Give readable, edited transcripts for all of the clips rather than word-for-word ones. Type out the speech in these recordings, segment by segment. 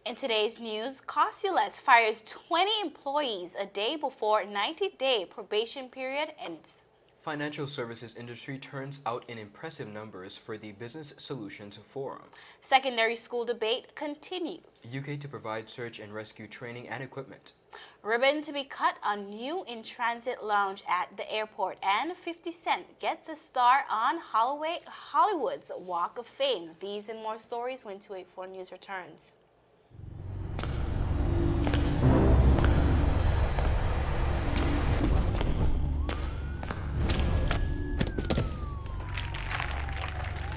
In today's news, Cosculets fires 20 employees a day before 90-day probation period ends. Financial services industry turns out in impressive numbers for the Business Solutions Forum. Secondary school debate continues. UK to provide search and rescue training and equipment. Ribbon to be cut on new in-transit lounge at the airport, and 50 Cent gets a star on Hollywood's Walk of Fame. These and more stories when 284 News returns.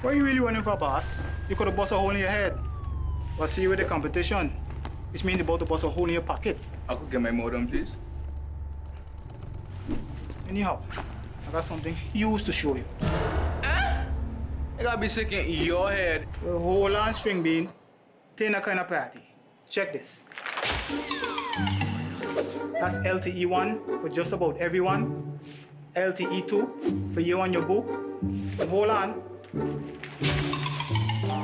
What you really running for, boss? You could have bust a hole in your head. But see with the competition, which means about to bust a hole in your pocket. I could get my modem, please. Anyhow, I got something huge to show you. I gotta be sick in your head. Well, hold on, string bean. Ain't a kind of party. Check this. That's LTE1 for just about everyone. LTE2 for you and your boo. And hold on.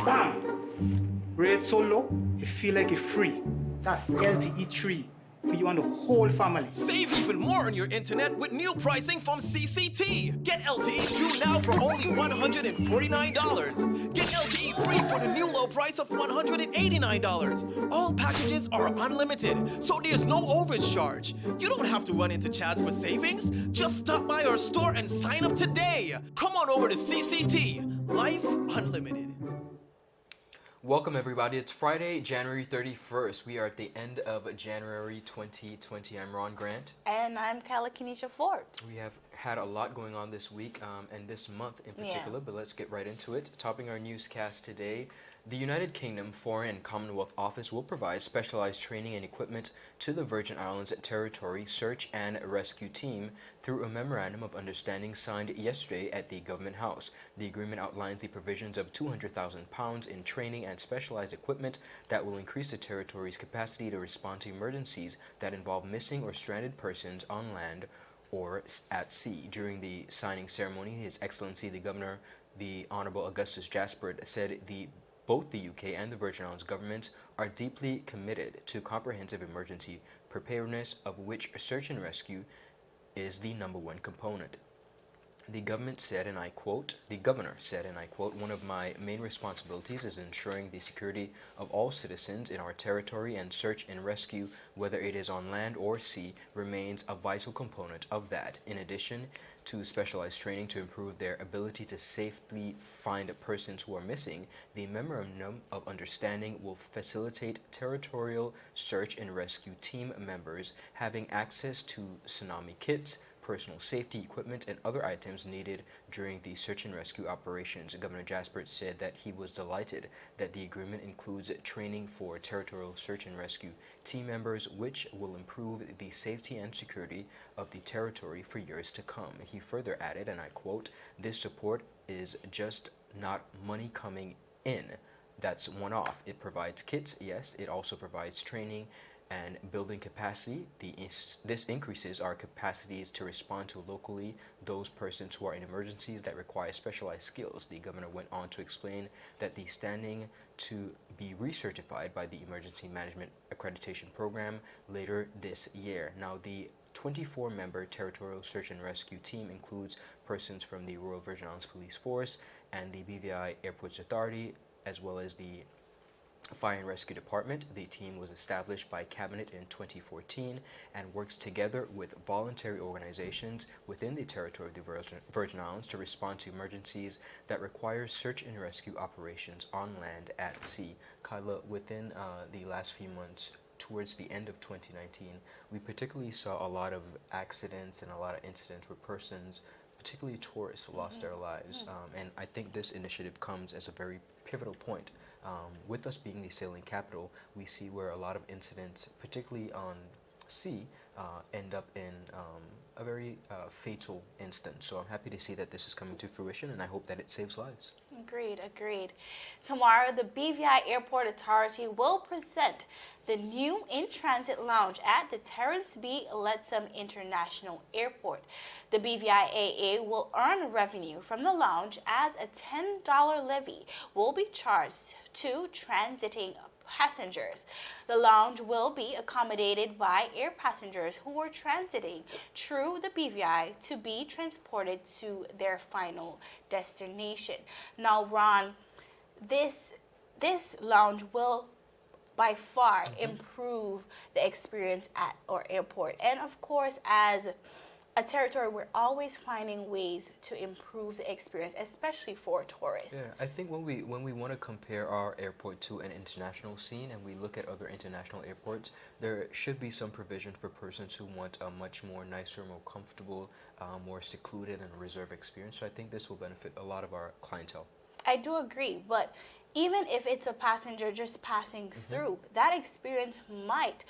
Bam! Rate so low, you feel like you're free. That's LTE3 for you and the whole family. Save even more on your internet with new pricing from CCT. Get LTE 2 now for only $149. Get LTE 3 for the new low price of $189. All packages are unlimited, so there's no overage charge. You don't have to run into Chaz for savings. Just stop by our store and sign up today. Come on over to CCT. Life Unlimited. Welcome everybody. It's Friday, January 31st. We are at the end of January 2020. I'm Ron Grant. And I'm Kyla Kenesha Forbes. We have had a lot going on this week and this month in particular, but let's get right into it. Topping our newscast today, the United Kingdom Foreign and Commonwealth Office will provide specialized training and equipment to the Virgin Islands Territory Search and Rescue Team through a Memorandum of Understanding signed yesterday at the Government House. The agreement outlines the provisions of £200,000 in training and specialized equipment that will increase the territory's capacity to respond to emergencies that involve missing or stranded persons on land or at sea. During the signing ceremony, His Excellency the Governor, the Honorable Augustus Jasper, said both the UK and the Virgin Islands governments are deeply committed to comprehensive emergency preparedness, of which search and rescue is the #1 component. The governor said, and I quote, "One of my main responsibilities is ensuring the security of all citizens in our territory, and search and rescue, whether it is on land or sea, remains a vital component of that. In addition to specialized training to improve their ability to safely find persons who are missing, the Memorandum of Understanding will facilitate territorial search and rescue team members having access to tsunami kits, personal safety equipment, and other items needed during the search and rescue operations." Governor Jasper said that he was delighted that the agreement includes training for territorial search and rescue team members, which will improve the safety and security of the territory for years to come. He further added, and I quote, "This support is just not money coming in. That's one-off. It provides kits, yes. It also provides training and building capacity. This increases our capacities to respond to locally those persons who are in emergencies that require specialized skills." The governor went on to explain that the standing to be recertified by the Emergency Management Accreditation Program later this year. Now, the 24-member Territorial Search and Rescue Team includes persons from the Royal Virgin Islands Police Force and the BVI Airports Authority, as well as the Fire and Rescue Department. The team was established by Cabinet in 2014 and works together with voluntary organizations within the territory of the Virgin Islands to respond to emergencies that require search and rescue operations on land, at sea. Kyla, within the last few months, towards the end of 2019, we particularly saw a lot of accidents and a lot of incidents where persons, particularly tourists, lost their lives. And I think this initiative comes as a very pivotal point. With us being the sailing capital, we see where a lot of incidents, particularly on sea, end up in a very fatal instance. So I'm happy to see that this is coming to fruition, and I hope that it saves lives. Agreed. Tomorrow, the BVI Airport Authority will present the new in-transit lounge at the Terrence B. Lettsome International Airport. The BVIAA will earn revenue from the lounge as a $10 levy will be charged to transiting passengers. The lounge will be accommodated by air passengers who are transiting through the BVI to be transported to their final destination. Now, Ron, this lounge will by far improve the experience at our airport. And of course, as a territory, we're always finding ways to improve the experience, especially for tourists. Yeah, I think when we want to compare our airport to an international scene and we look at other international airports, there should be some provision for persons who want a much more nicer, more comfortable, more secluded and reserved experience. So I think this will benefit a lot of our clientele. I do agree, but even if it's a passenger just passing through, that experience might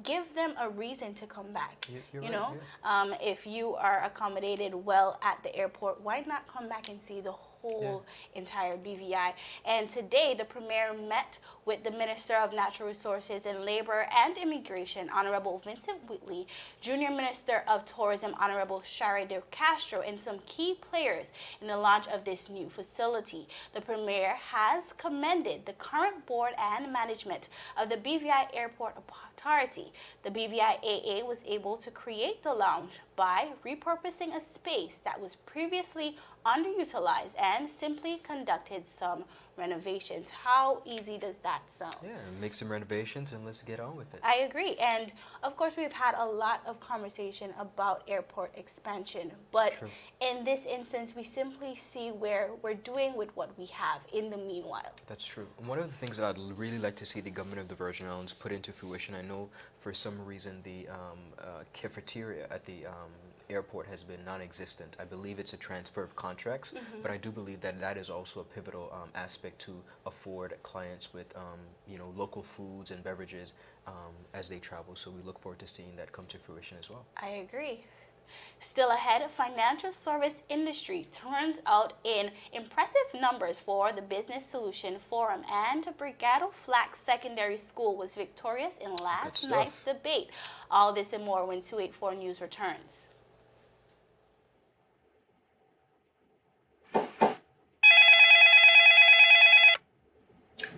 give them a reason to come back. You're you right, know, yeah. if you are accommodated well at the airport, why not come back and see the whole entire BVI? And today, the Premier met with the Minister of Natural Resources and Labor and Immigration, Honorable Vincent Whitley, Junior Minister of Tourism, Honorable Shari De Castro, and some key players in the launch of this new facility. The Premier has commended the current board and management of the BVI Airport Authority. The BVI-AA was able to create the lounge by repurposing a space that was previously underutilized and simply conducted some renovations. How easy does that sound? Yeah, make some renovations and let's get on with it. I agree. And of course, we've had a lot of conversation about airport expansion. But True. in this instance, we simply see where we're doing with what we have in the meanwhile. That's true. And one of the things that I'd really like to see the government of the Virgin Islands put into fruition, I know for some reason the cafeteria at the airport has been non-existent. I believe it's a transfer of contracts, but I do believe that that is also a pivotal aspect to afford clients with local foods and beverages as they travel. So we look forward to seeing that come to fruition as well. I agree. Still ahead, financial service industry turns out in impressive numbers for the Business Solution Forum, and Brigado Flax Secondary School was victorious in last night's debate. All this and more when 284 News returns.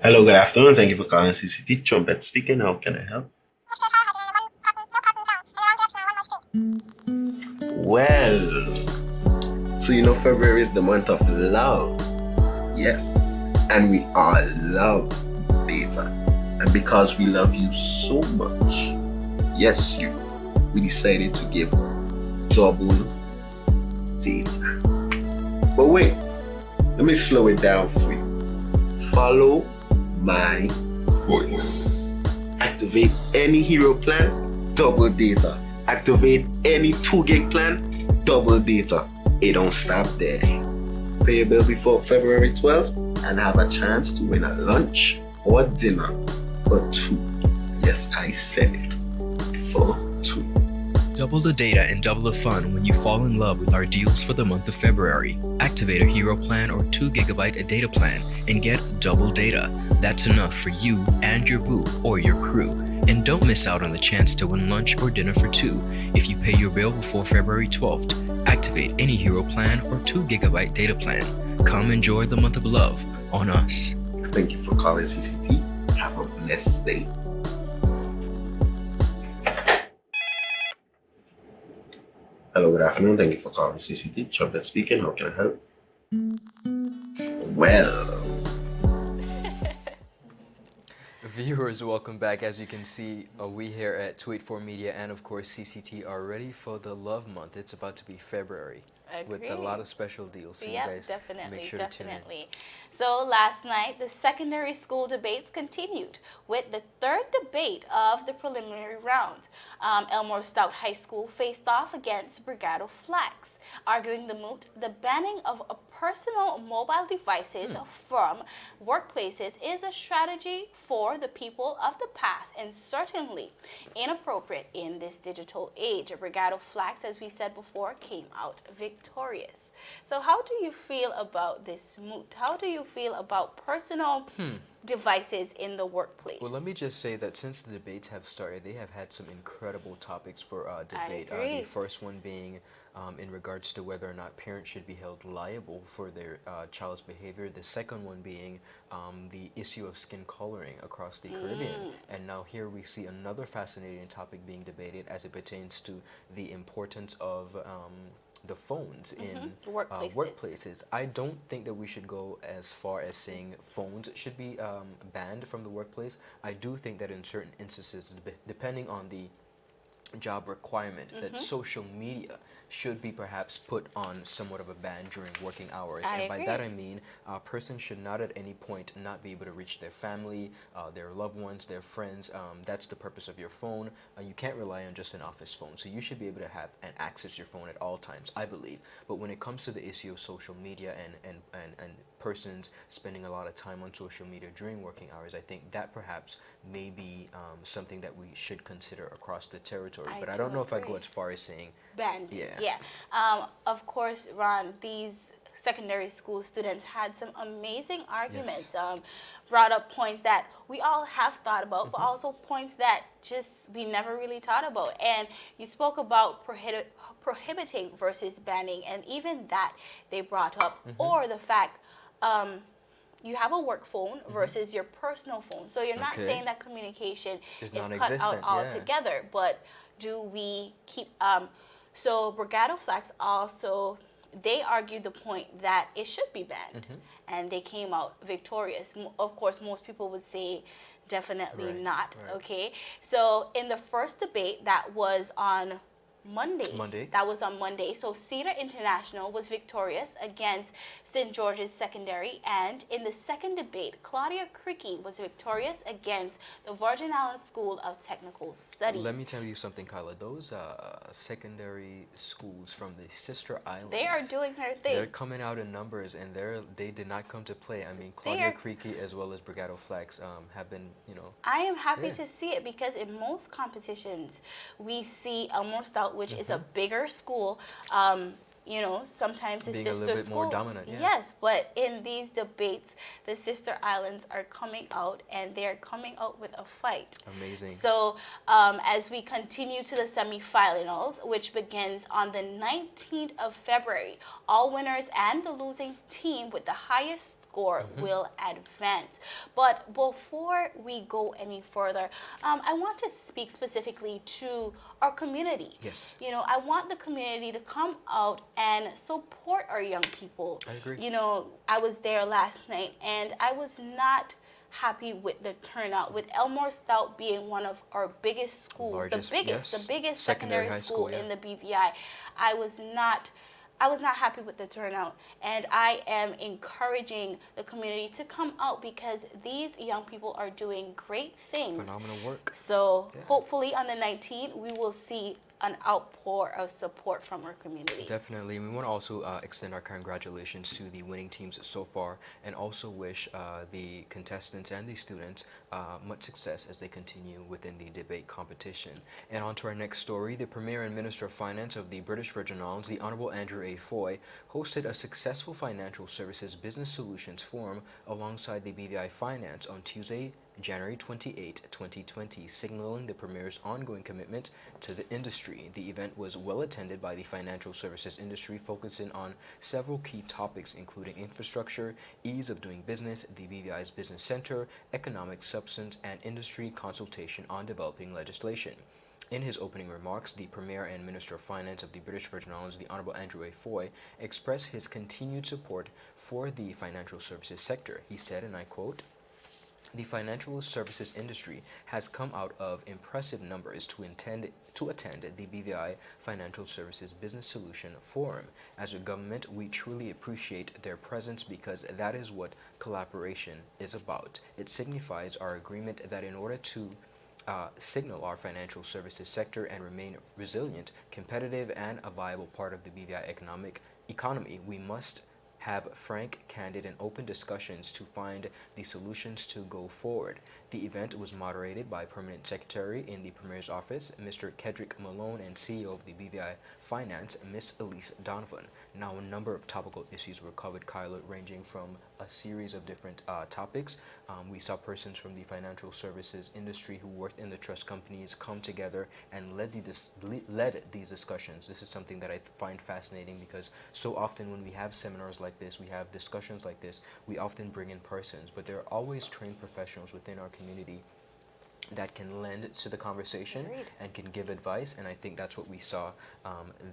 Hello, good afternoon. Thank you for calling CCT. Trumpet speaking. How can I help? Well, so February is the month of love. Yes, and we all love data. And because we love you so much, yes, we decided to give double data. But wait, let me slow it down for you. Follow my voice. Activate any hero plan, double data. Activate any 2 gig plan, double data. It don't stop there. Pay your bill before February 12th and have a chance to win a lunch or dinner for 2. Yes, I said it. For 2. Double the data and double the fun when you fall in love with our deals for the month of February. Activate a hero plan or 2 gigabyte data plan and get double data. That's enough for you and your boo or your crew. And don't miss out on the chance to win lunch or dinner for 2 if you pay your bill before February 12th. Activate any hero plan or 2 gigabyte data plan. Come enjoy the month of love on us. Thank you for calling CCT. Have a blessed day. Hello, good afternoon. Thank you for calling CCT. Trumpet speaking. How can I help? Well, Viewers, welcome back. As you can see, we here at 284 Media and of course CCT are ready for the love month. It's about to be February with a lot of special deals. So Yeah, you guys definitely, make sure to tune in. definitely. So last night, the secondary school debates continued with the third debate of the preliminary round. Elmore Stout High School faced off against Brigado Flax, arguing the banning of personal mobile devices from workplaces is a strategy for the people of the past and certainly inappropriate in this digital age. Brigado Flax, as we said before, came out victorious. So how do you feel about this moot? How do you feel about personal devices in the workplace? Well, let me just say that since the debates have started, they have had some incredible topics for debate. agree. The first one being in regards to whether or not parents should be held liable for their child's behavior. The second one being the issue of skin coloring across the Caribbean. And now here we see another fascinating topic being debated as it pertains to the importance of the phones in workplaces. I don't think that we should go as far as saying phones should be banned from the workplace. I do think that in certain instances, depending on the job requirement, that social media should be perhaps put on somewhat of a ban during working hours. I And by that agree. I mean a person should not at any point not be able to reach their family, their loved ones, their friends. That's the purpose of your phone. You can't rely on just an office phone. So you should be able to have and access your phone at all times, I believe. But when it comes to the issue of social media and persons spending a lot of time on social media during working hours, I think that perhaps may be something that we should consider across the territory. But I do don't know if I'd go agree. as far as saying Banned. Yeah. Of course, Ron, these secondary school students had some amazing arguments, brought up points that we all have thought about, but also points that just we never really thought about. And you spoke about prohibiting versus banning, and even that they brought up, or the fact you have a work phone versus your personal phone. So you're not Okay. saying that communication It's is cut out non-existent, yeah. altogether, but do we keep so Brigado Flax also, they argued the point that it should be banned, and they came out victorious. Of course, most people would say definitely Right, not. right. Okay, so in the first debate that was on Monday. That was on Monday. So Cedar International was victorious against St. George's Secondary, and in the second debate, Claudia Cricky was victorious against the Virgin Islands School of Technical Studies. Let me tell you something, Kyla. Those secondary schools from the sister islands, They are doing their thing. they're coming out in numbers, and they did not come to play. I mean, Claudia are- Creaky as well as Brigado Flax have been, I am happy Yeah. to see it because in most competitions, we see Elmore Stout, which is a bigger school. Sometimes the Being a sister little bit more school. dominant, yeah. Yes, but in these debates, the sister islands are coming out, and they're coming out with a fight. Amazing. So as we continue to the semifinals, which begins on the 19th of February, all winners and the losing team with the highest score will advance. But before we go any further, I want to speak specifically to our community. Yes. I want the community to come out and support our young people. I agree. I was there last night, and I was not happy with the turnout, with Elmore Stout being one of our biggest schools, Largest, the biggest yes. secondary high school yeah. in the BVI. I was not happy with the turnout, and I am encouraging the community to come out because these young people are doing great things. Phenomenal work. So Yeah. hopefully on the 19th we will see an outpour of support from our community. Definitely. We want to also extend our congratulations to the winning teams so far, and also wish the contestants and the students much success as they continue within the debate competition. And on to our next story. The Premier and Minister of Finance of the British Virgin Islands, the Honourable Andrew A. Foy, hosted a successful financial services business solutions forum alongside the BVI Finance on Tuesday, January 28, 2020, signaling the Premier's ongoing commitment to the industry. The event was well attended by the financial services industry, focusing on several key topics including infrastructure, ease of doing business, the BVI's business center, economic substance, and industry consultation on developing legislation. In his opening remarks, the Premier and Minister of Finance of the British Virgin Islands, the Honourable Andrew A. Foy, expressed his continued support for the financial services sector. He said, and I quote, "The financial services industry has come out of impressive numbers to attend the BVI Financial Services Business Solution Forum. As a government, we truly appreciate their presence because that is what collaboration is about. It signifies our agreement that in order to signal our financial services sector and remain resilient, competitive, and a viable part of the BVI economy, we must have frank, candid, and open discussions to find the solutions to go forward. The event was moderated by Permanent Secretary in the Premier's Office, Mr. Kedrick Malone, and CEO of the BVI Finance, Ms. Elise Donovan. Now, a number of topical issues were covered, Kyla, ranging from a series of different topics. We saw persons from the financial services industry who worked in the trust companies come together and led these discussions. This is something that I find fascinating because so often when we have seminars like this, we have discussions like this, we often bring in persons, but there are always trained professionals within our community that can lend to the conversation and can give advice, and I think that's what we saw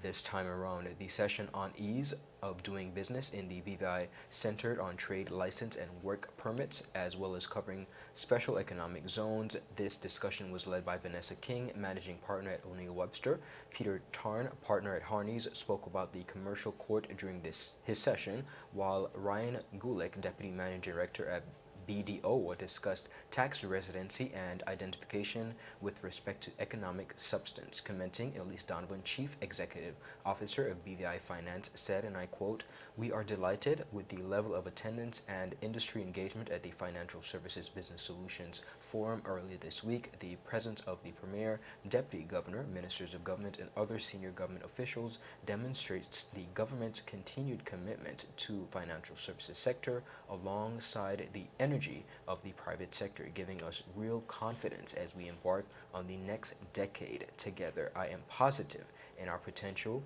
this time around. The session on ease of doing business in the BVI centered on trade license and work permits, as well as covering special economic zones. This discussion was led by Vanessa King, managing partner at O'Neill Webster. Peter Tarn, partner at Harney's, spoke about the commercial court during his session, while Ryan Gulick, deputy managing director at BDO, discussed tax residency and identification with respect to economic substance. Commenting, Elise Donovan, Chief Executive Officer of BVI Finance, said, and I quote, "We are delighted with the level of attendance and industry engagement at the Financial Services Business Solutions Forum earlier this week. The presence of the Premier, Deputy Governor, Ministers of Government, and other senior government officials demonstrates the government's continued commitment to financial services sector alongside the energy of the private sector, giving us real confidence as we embark on the next decade together. I am positive in our potential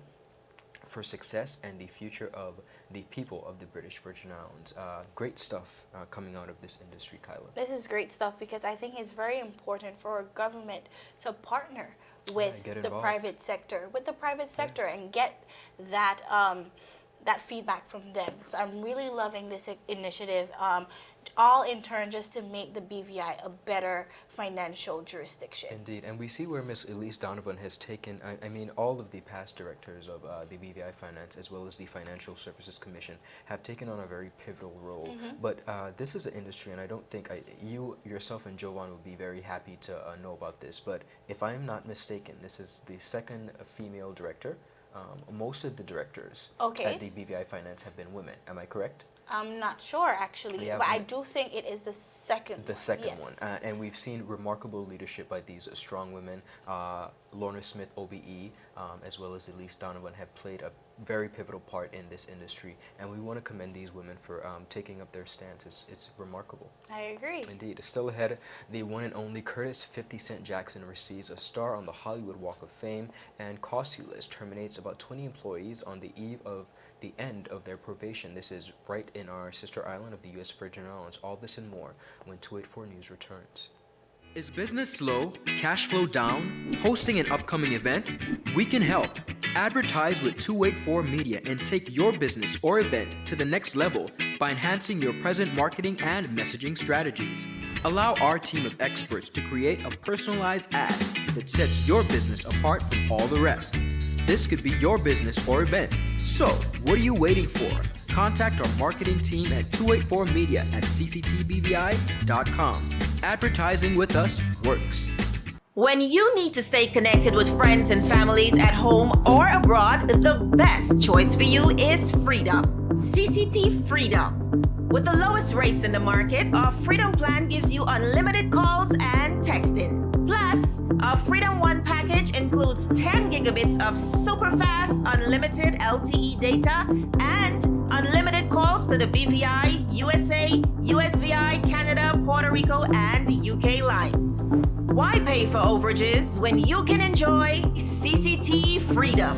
for success and the future of the people of the British Virgin Islands." Great stuff coming out of this industry, Kyla. This is great stuff because I think it's very important for our government to partner with the private sector, and get that that feedback from them. So I'm really loving this initiative, all in turn just to make the BVI a better financial jurisdiction. Indeed, and we see where Ms. Elise Donovan has taken, I mean, all of the past directors of the BVI Finance as well as the Financial Services Commission have taken on a very pivotal role. But this is an industry, and I don't think you yourself and Jovan would be very happy to know about this, but if I am not mistaken, this is the second female director. Most of the directors at the BVI Finance have been women. Am I correct? I'm not sure actually, but I do think it is the second one. The second one. And we've seen remarkable leadership by these strong women. Lorna Smith, OBE, as well as Elise Donovan have played a very pivotal part in this industry, and we want to commend these women for taking up their stance. It's remarkable. I agree. Indeed. Still ahead, the one and only Curtis 50 Cent Jackson receives a star on the Hollywood Walk of Fame, and Cosculus terminates about 20 employees on the eve of the end of their probation. This is right in our sister island of the U.S. Virgin Islands. All this and more when 284 News returns. Is business slow? Cash flow down? Hosting an upcoming event? We can help. Advertise with 284 Media and take your business or event to the next level by enhancing your present marketing and messaging strategies. Allow our team of experts to create a personalized ad that sets your business apart from all the rest. This could be your business or event. So, what are you waiting for? Contact our marketing team at 284media@cctbvi.com. Advertising with us works. When you need to stay connected with friends and families at home or abroad, the best choice for you is Freedom. CCT Freedom. With the lowest rates in the market, our Freedom plan gives you unlimited calls and texting. Plus, our Freedom One package includes 10 gigabits of super fast, unlimited LTE data and unlimited calls to the BVI, USA, USVI, Canada, Puerto Rico, and UK lines. Why pay for overages when you can enjoy CCT Freedom?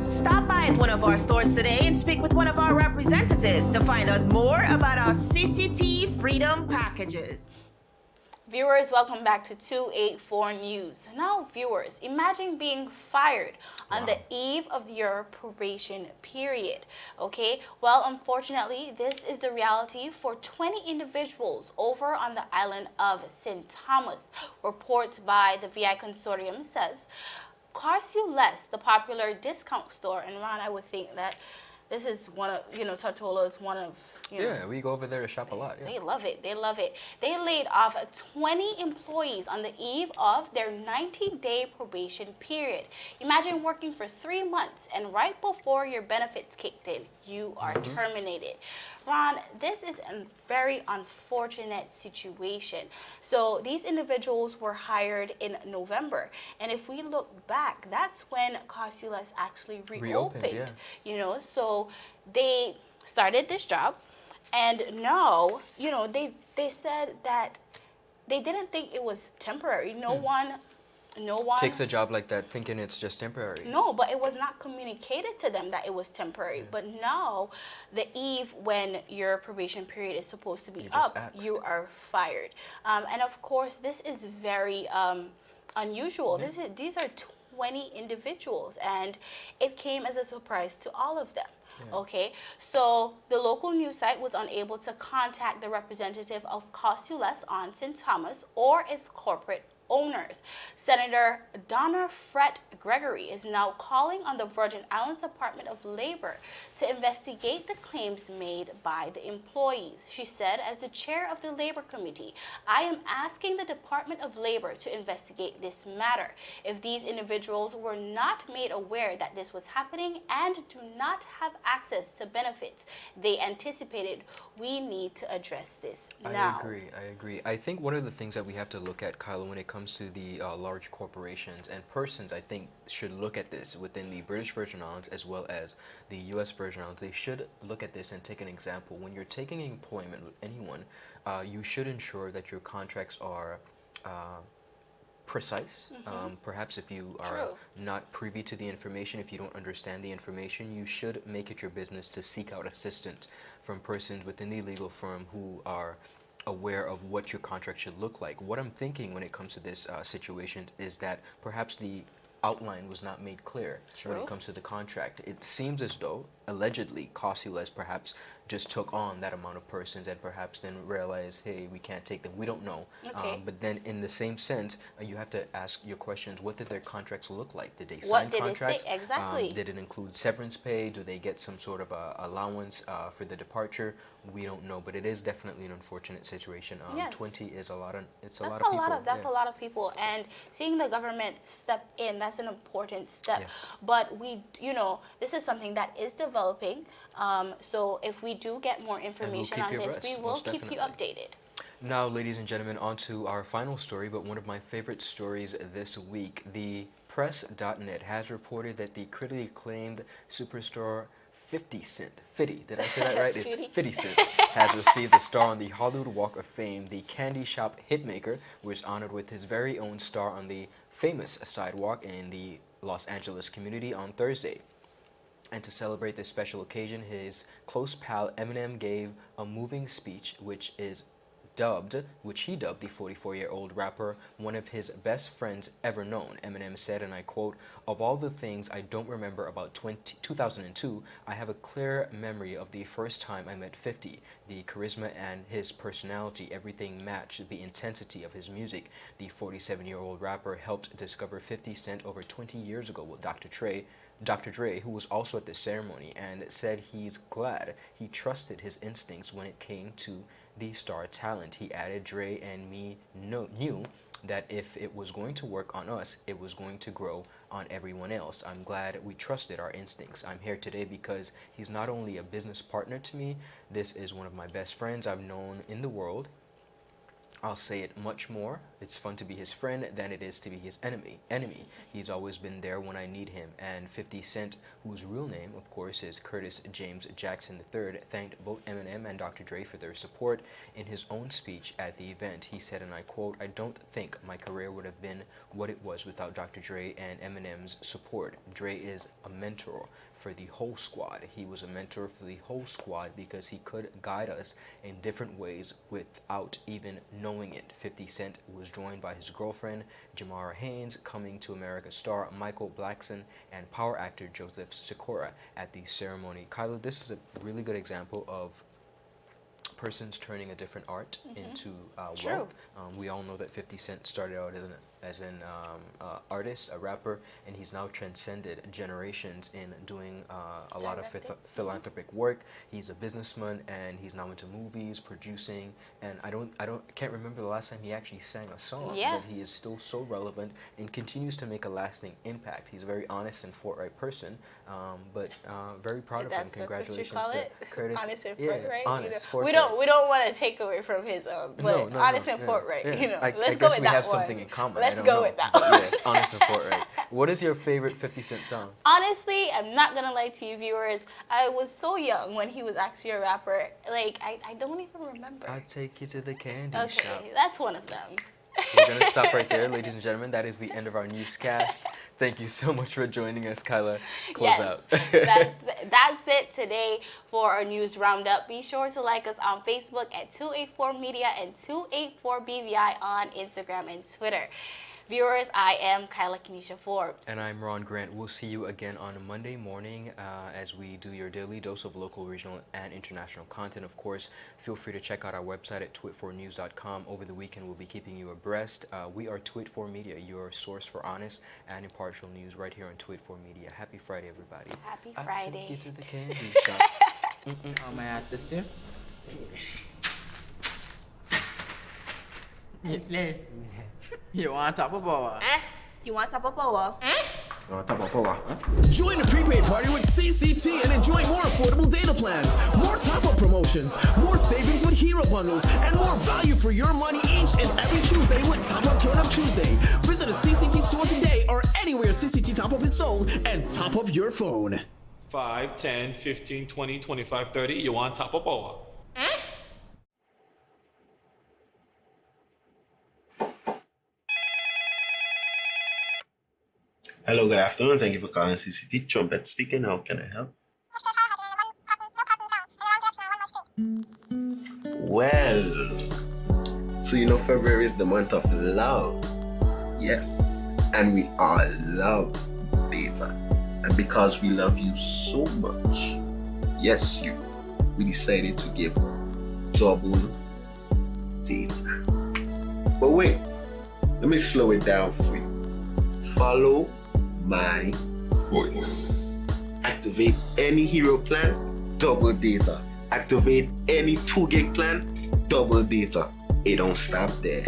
Stop by at one of our stores today and speak with one of our representatives to find out more about our CCT Freedom packages. Viewers, welcome back to 284 News. Now, viewers, imagine being fired on the eve of your probation period. Okay, well, unfortunately, this is the reality for 20 individuals over on the island of St. Thomas. Reports by the VI Consortium says, Cosculus, the popular discount store, and Ron, I would think that this is one of, Tortola is one of Yeah, we go over there to shop a lot. Yeah. They love it. They love it. They laid off 20 employees on the eve of their 90-day probation period. Imagine working for 3 months and right before your benefits kicked in, you are terminated. Ron, this is a very unfortunate situation. So these individuals were hired in November. And if we look back, that's when Cost-U-Less actually reopened. yeah. You know, so they started this job. And now, you know, they said that they didn't think it was temporary. No one Takes a job like that thinking it's just temporary. no, but it was not communicated to them that it was temporary. But now, the eve when your probation period is supposed to be just up, axed. you are fired. And of course, this is very unusual. These are 20 individuals, and it came as a surprise to all of them. Okay, so the local news site was unable to contact the representative of Cost-U-Less on St. Thomas or its corporate owners. Senator Donna Frett Gregory is now calling on the Virgin Islands Department of Labor to investigate the claims made by the employees. She said, as the chair of the Labor Committee, I am asking the Department of Labor to investigate this matter. If these individuals were not made aware that this was happening and do not have access to benefits they anticipated, we need to address this now. I agree. I think one of the things that we have to look at, Kyla, when it comes to the large corporations and persons, I think should look at this within the British Virgin Islands as well as the U.S. Virgin Islands. They should look at this and take an example. When you're taking employment with anyone, you should ensure that your contracts are precise. Perhaps if you are True. not privy to the information, if you don't understand the information, you should make it your business to seek out assistance from persons within the legal firm who are aware of what your contract should look like. What I'm thinking when it comes to this situation is that perhaps the outline was not made clear when True. it comes to the contract. It seems as though, allegedly, Cost-U-Less perhaps just took on that amount of persons and perhaps then realized, hey, we can't take them. We don't know. Okay. But then in the same sense, you have to ask your questions. What did their contracts look like? Did they What sign did it say? contracts? Exactly. Did it include severance pay? Do they get some sort of allowance for the departure? We don't know, but it is definitely an unfortunate situation. Yes. 20 is a lot of, it's a That's lot of people. That's yeah. a lot of people, and seeing the government step in, that's an important step. Yes. But we, you know, this is something that is developing. So if we do get more information keep on you this, abreast, we will most keep you definitely. updated. Now, ladies and gentlemen, on to our final story, but one of my favorite stories this week. The Press.net has reported that the critically acclaimed superstar 50 Cent, did I say that right? It's 50 Cent, has received a star on the Hollywood Walk of Fame. The candy shop hitmaker was honored with his very own star on the famous sidewalk in the Los Angeles community on Thursday. And to celebrate this special occasion, his close pal Eminem gave a moving speech, which he dubbed the 44-year-old rapper one of his best friends ever known. Eminem said, and I quote, "Of all the things I don't remember about 2002, I have a clear memory of the first time I met 50. The charisma and his personality, everything matched the intensity of his music. The 47-year-old rapper helped discover 50 Cent over 20 years ago with Dr. Dre, who was also at the ceremony, and said he's glad he trusted his instincts when it came to the star talent. He added, Dre and me knew that if it was going to work on us, it was going to grow on everyone else. I'm glad we trusted our instincts. I'm here today because he's not only a business partner to me, this is one of my best friends I've known in the world. I'll say it much more. It's fun to be his friend than it is to be his enemy. He's always been there when I need him." And 50 Cent, whose real name, of course, is Curtis James Jackson III, thanked both Eminem and Dr. Dre for their support. In his own speech at the event, he said, and I quote, "I don't think my career would have been what it was without Dr. Dre and Eminem's support. Dre is a mentor for the whole squad. He was a mentor for the whole squad because he could guide us in different ways without even knowing it." 50 Cent was joined by his girlfriend, Jamara Haynes, Coming to America star Michael Blackson, and power actor Joseph Sikora at the ceremony. Kyla, this is a really good example of persons turning a different art into True. wealth. We all know that 50 Cent started out as an artist, a rapper, and he's now transcended generations in doing a lot of philanthropic work. He's a businessman, and he's now into movies, producing, and can't remember the last time he actually sang a song. Yeah. But he is still so relevant and continues to make a lasting impact. He's a very honest and forthright person, but very proud of him. Congratulations that's what you call to it? Curtis. Honest and Yeah, forthright. honest, We forthright. don't want to take away from his but honest and yeah, forthright. yeah. I Let's go guess with we that have one. something in common. Let's I don't go know. with that But one. yeah, honest and forthright. What is your favorite 50 Cent song? Honestly, I'm not gonna lie to you, viewers. I was so young when he was actually a rapper. Like I don't even remember. I'll take you to the candy Okay, shop. that's one of them. We're going to stop right there, ladies and gentlemen. That is the end of our newscast. Thank you so much for joining us, Kyla. Close out. That's it today for our news roundup. Be sure to like us on Facebook at 284 Media and 284 BVI on Instagram and Twitter. Viewers, I am Kyla Kenesha Forbes. And I'm Ron Grant. We'll see you again on Monday morning as we do your daily dose of local, regional, and international content. Of course, feel free to check out our website at twit4news.com. Over the weekend, we'll be keeping you abreast. We are Twit4 Media, your source for honest and impartial news right here on Twit4 Media. Happy Friday, everybody. Happy I'll Friday. take you to the candy shop. Oh, may I assist you? Yes. You want top of power? You want top of power? Join the prepaid party with CCT and enjoy more affordable data plans, more top-up promotions, more savings with hero bundles, and more value for your money each and every Tuesday with Top Up Turn Up Tuesday. Visit a CCT store today or anywhere CCT Top Up is sold and top up your phone. 5, 10, 15, 20, 25, 30. You want top of power? Hello, good afternoon. Thank you for calling CCT. Trumpet speaking. How can I help? Well, so you know February is the month of love. Yes, and we all love data. And because we love you so much, yes, we decided to give double data. But wait, let me slow it down for you. Follow my voice. Activate any hero plan, double data. Activate any 2 gig plan, double data. It don't stop there.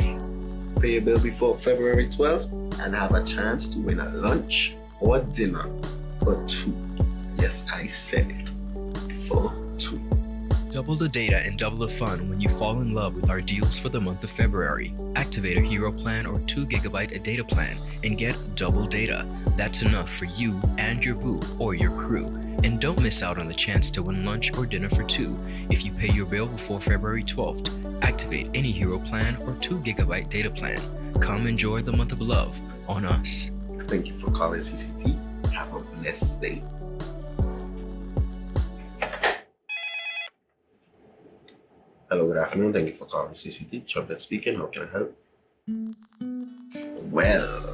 Pay your bill before February 12th and have a chance to win a lunch or dinner for 2. Yes, I said it. For 2. Double the data and double the fun when you fall in love with our deals for the month of February. Activate a hero plan or 2 GB data plan and get double data. That's enough for you and your boo or your crew. And don't miss out on the chance to win lunch or dinner for 2 if you pay your bill before February 12th. Activate any hero plan or 2 GB data plan. Come enjoy the month of love on us. Thank you for calling CCT. Have a blessed day. Hello, good afternoon. Thank you for calling CCT. Trumpet speaking. How can I help? Well,